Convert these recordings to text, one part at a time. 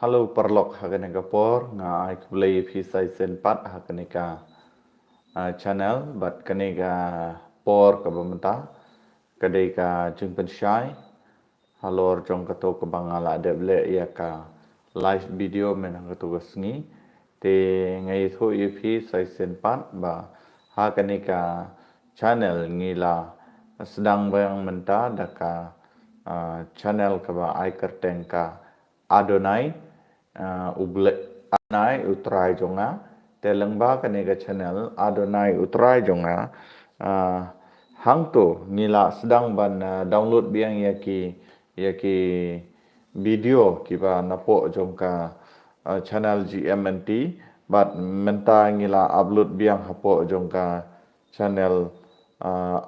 Halo perlok hakaneka por nga ai kulay pisai senpat hakaneka channel but kaneka por ka bamenta kadeka jungpen syai halor jong kato ka bangala deble ya ka live video men kato gasngi te ngai tho pisai senpat ba hakaneka channel ngila sedang bayang menta daka channel ka ba ai kertengka Adonai uble Adonai utrai jonga telengba kanega channel Adonai utrai jonga hangto ngila sedang ban download biang yaki video kiba napo jongka channel GMNT but menta ngila upload biang hapo jongka channel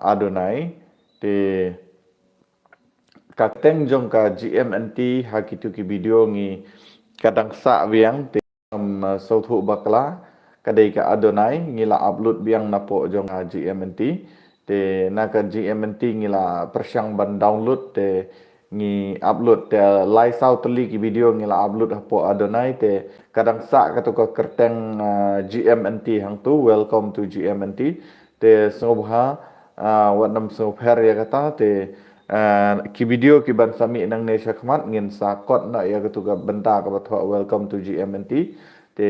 Adonai te kateng jong ka GMNT hakitu ki video ngi kadang sa biang te sauthu bakla kadai ka Adonai ngila upload biang napo jong ka GMNT te naka GMNT ngila persyang ban download te ngi upload te lai sau teli ki video ngila upload hapo Adonai te kadang sa katuka kerteng GMNT hang tu welcome to GMNT te sobha watnam sobher ya kata te ki video ki ban sami nang ne syakmat ngin sakot na ya ketuga benta ka bathwa welcome to GMNT te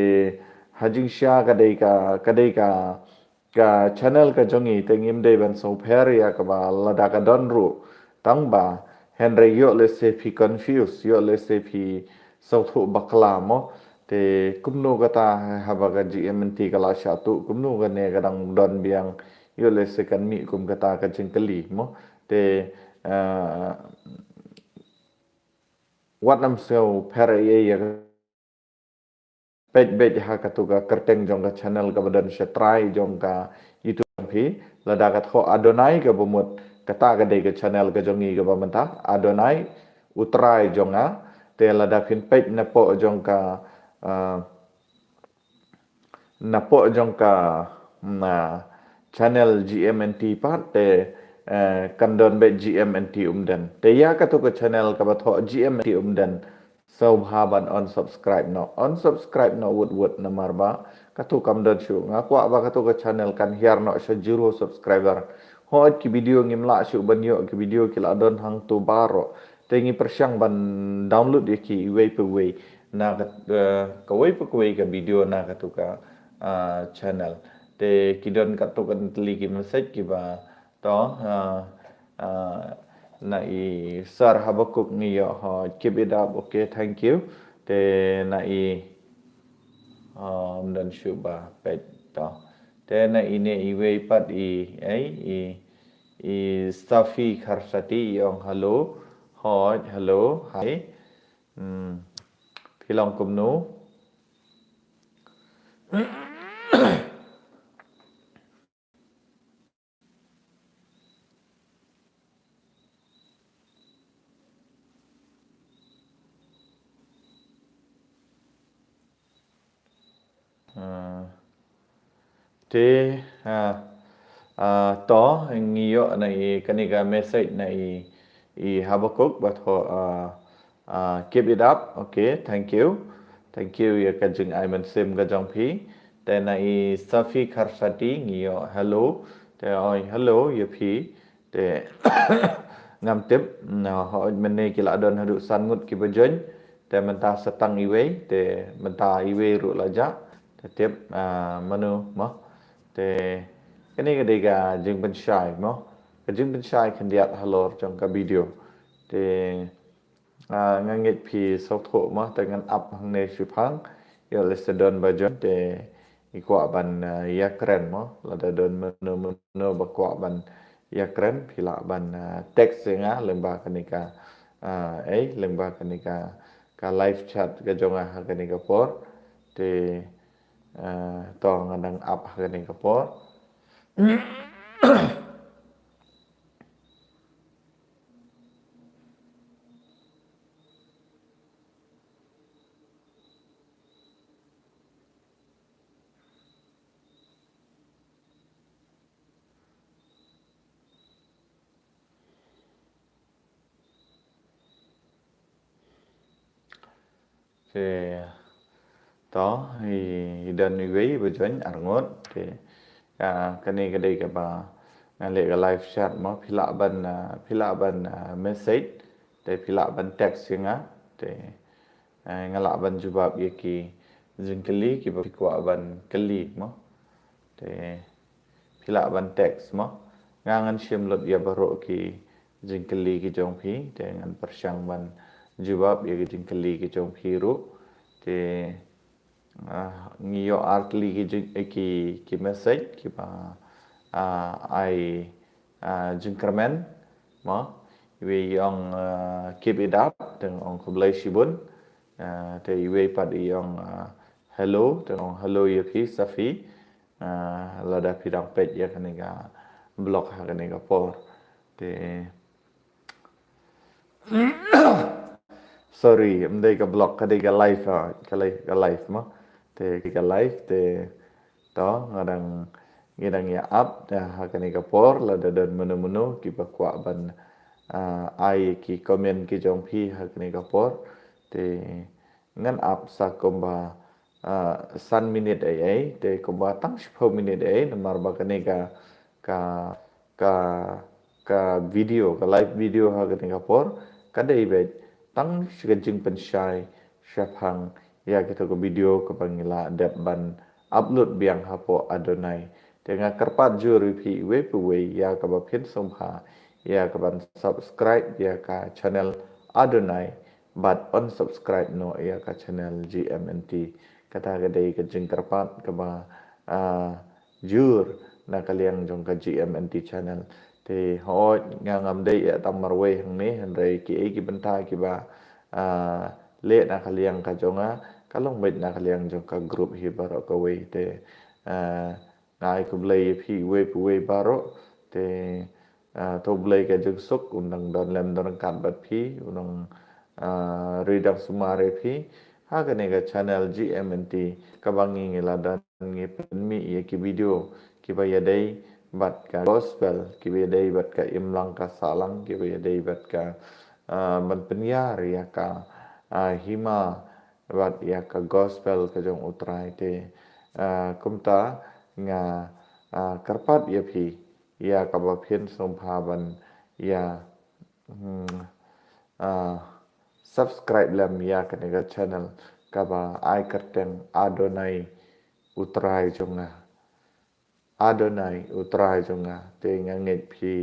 hajing sya kadai ka channel ka jongi te ngim dei ban so pher ya ka ba lada ka don ru tang ba henry yo le se phi confuse yo le se phi so thu bakla mo te kumno kata haba ka GMNT kala syatu kumno ka ne kadang don biang yo le se kan mi kum kata ka jengkeli mo te wat nam seo phere ye ya page ha katuga kerteng jong ka channel ka badan setrai jong ka YouTube phi lada ka tho Adonai ka bomot kata ka de ka channel ka jongi ka bamenta Adonai utrai jonga te lada phin page na po jong ka napo jong ka na channel GMNT pat te kandon be GMNT umdan te ya katu ka channel ka batho GMNT umdan so haban unsubscribe no wood na marba katu kamdan shu ngakwa ba katu ka channel kan hiar no sa 0 subscriber hot ki video ngimla shu banyo ki video kila don hang tu baro te ngi persyang ban download ki way per way na ka way per way ka video na katu ka channel te kidon katu kan teli ki message ki ba to na i sar habakuk ni yo keep it up okay thank you te na i dan syuba pet to te na ini iwe pat i Safi Kharsati yong hello hello hi philong kumnu te to ngiyo na i kaniga message na i habakuk but keep it up okay thank you ya kajing aiman sim ga jong phi te na i Safi Kharsati ngiyo hello te oi hello ya phi te ngam tip na ho mene kila don hadu sangut ki bajön te menta setang iwe te menta iwe ru laja te tip manu mo te kani ka diga jing ben syai mo ka jing ben syai kan diat halor trong ka video te ngangit phi sok tho mo te ngan up hang ne syphang yo lesedon bajon te ikwa ban yakren mo lada don meno bakwa ban yakren phila ban text nga lemba kanika lemba kanika ka live chat ka jonga kanika por te to ngadang up kanika por te to dan iwe berjuang arngot te kani kadai ka ba ngale ka live chat mo phila ban message te phila ban text nga te ngala ban jawab ye ki jingkali ki ba kwa ban kali mo te phila ban text mo ngangan sim lot ya baro ki jingkali ki jong phi te ngan persyang ban jawab ye ki jingkali ki jong phi ru te ngiyo artli ki message ki ba ai jingkramen mo we yong keep it up teng ong kublai sibun te we pad yong hello teng ong hello ye phi safi lada pidang pet ya kaniga blog ha kaniga por te sorry mdai ka blog kadiga live ka live mo te ka live te to ngidang ya up ha kaniga por lada dan menu ki ba kwa ban ai ki comment ki jong phi ha kaniga por te ngan up sa komba san minute ai te komba tang 10 minute ai namar ba kaniga ka ka ka video ka live video ha kaniga por kadai bet tang shigajing pensyai syafhang ya kita ko video ko pangila dep ban upload biang hapo adonai dengan kerpat juri pi we ya ka ba phin somha ya ka ban subscribe ya ka channel adonai but unsubscribe no ya ka channel GMNT kata kadai ka jing kerpat ka ba jur na kaliang jong ka GMNT channel te ho ngam dei ya tamarwe hang ni handai ki benta ki ba le na kaliang ka jonga kalong bet na kaliang jong ka group hi baro ka we te ngai ku blai phi we baro te to blai ka jong suk undang don lem don kan bat phi unang ridang sumare phi ha ka ne ga channel GMNT ka bangi ngila dan ngi mi ye ki video ki ba ya dei bat ka gospel ki ba dei bat ka imlang ka salang ki ba dei bat ka ban penyar ya ka hima bat ya ka gospel ka jong utrai te kumta nga karpat ya phi ya ka ba phin somphaban ya subscribe lam ya ka ne ga channel ka ba ai karteng adonai utrai jonga adonai utrai jonga te nga nget phi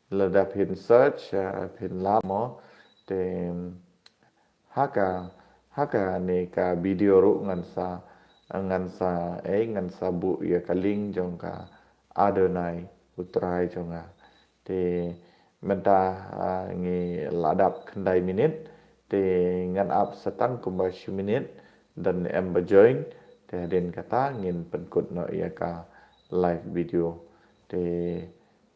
lada phin search phin la mo te haka ne ka video ru ngan sa bu ya kaling jong ka adonai utrai jonga te menta ngi ladap kendai minit te ngan up setang kumba minit dan em join te den kata ngin penkut no ya ka live video te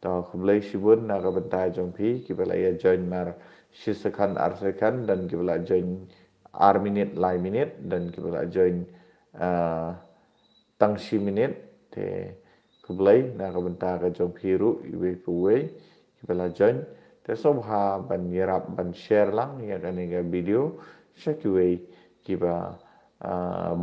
to khublai sibun na ka bentai jong phi ki bela ya join mar sisakan arsekan dan ki bela join ar minit lai minit dan ki bela join tang si minit te khublai na ka bentai ka jong phi ru iwe puwe ki bela join te sobha ban yarap ban share lang ya kan ga video shakwe ki ba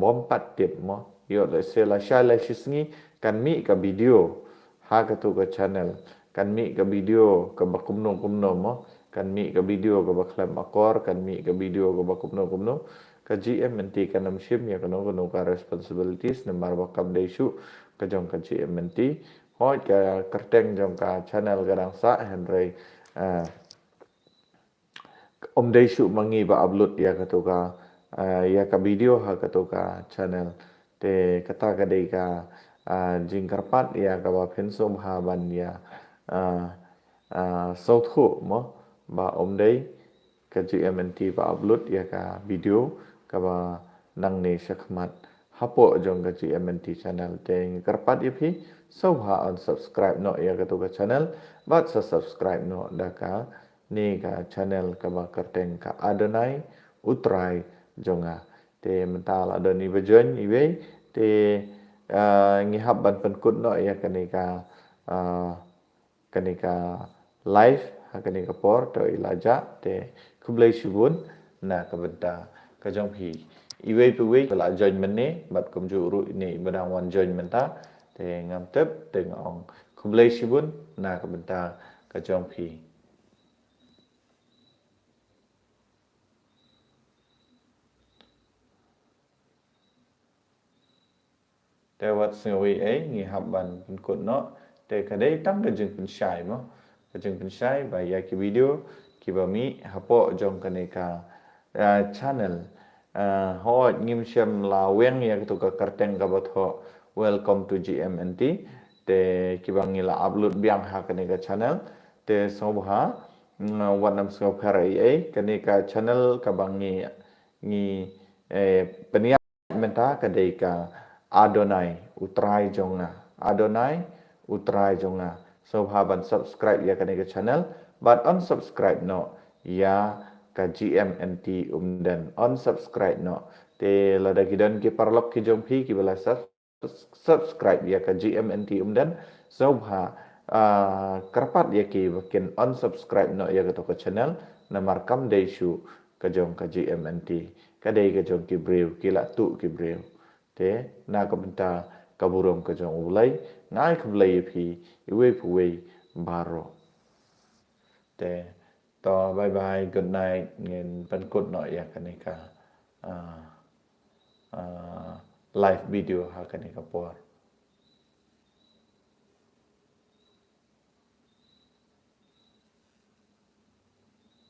bom pat tip mo yo le se la sha la shisngi kan mi ka video ha ka tu ka channel kan mi ka video ka ba kumno mo kan mi ka video ka ba klam akor kan mi ka video ka ba kumno ka GMNT ka nam shim ya kano ka responsibilities na marwa kam de shu ka jong ka GMNT hoi ka kerteng jong ka channel gadang sa henry dei shu mangi ba upload ya ka video ha ka to ka channel te kata ka dei ka jingkarpat ya ka ba phensom ha ban ya sau thu mo ba dei ka GMNT ba upload ya ka video ka ba nang ne shakmat hapo jong ka GMNT channel te karpat ya phi sau ha unsubscribe no ya ka to ka channel but subscribe no da ka ni ka channel ka ba kerteng ka adonai utrai jonga te mental adoni bajon iwe te ngihap ban penkut no ya kanika live ha kanika por to ilaja te kublai shubun na ka benta kajong phi iwe puwe bala join mene bat kum ju ru ini badang wan join menta te ngam tep te ngong kumlei sibun na ka benta kajong phi te wat singwi ai ngi habban pun kun no te kadai tang kajong pun shai mo kajong pun shai ba ya ki video ki ba mi hapo jong kaneka channel ho ngim shem la weng ya tu ka karteng ka bot ho welcome to GMNT te ki ba ngila upload biang ha kaneka channel te sobha wanam so pharai ai kaneka channel ka bangi ngi penia menta kadai ka Adonai utrai jonga Adonai utrai jonga so haban subscribe ya kaneka channel but unsubscribe no ya ka GMNT umdan unsubscribe no te lada kidan ki parlok ki jong phi ki bala subscribe ya ka GMNT umdan so ha karpat ya ki bakin unsubscribe no ya ka channel na markam desu ka jong ka GMNT kadai ka jong ki brew ki la tu ki brew te na ka benta kaburom ka jong ulai ngai ka blai phi iwe phuwe baro te to bye bye good night ngin pan kut no ya kanika live video ha kanika por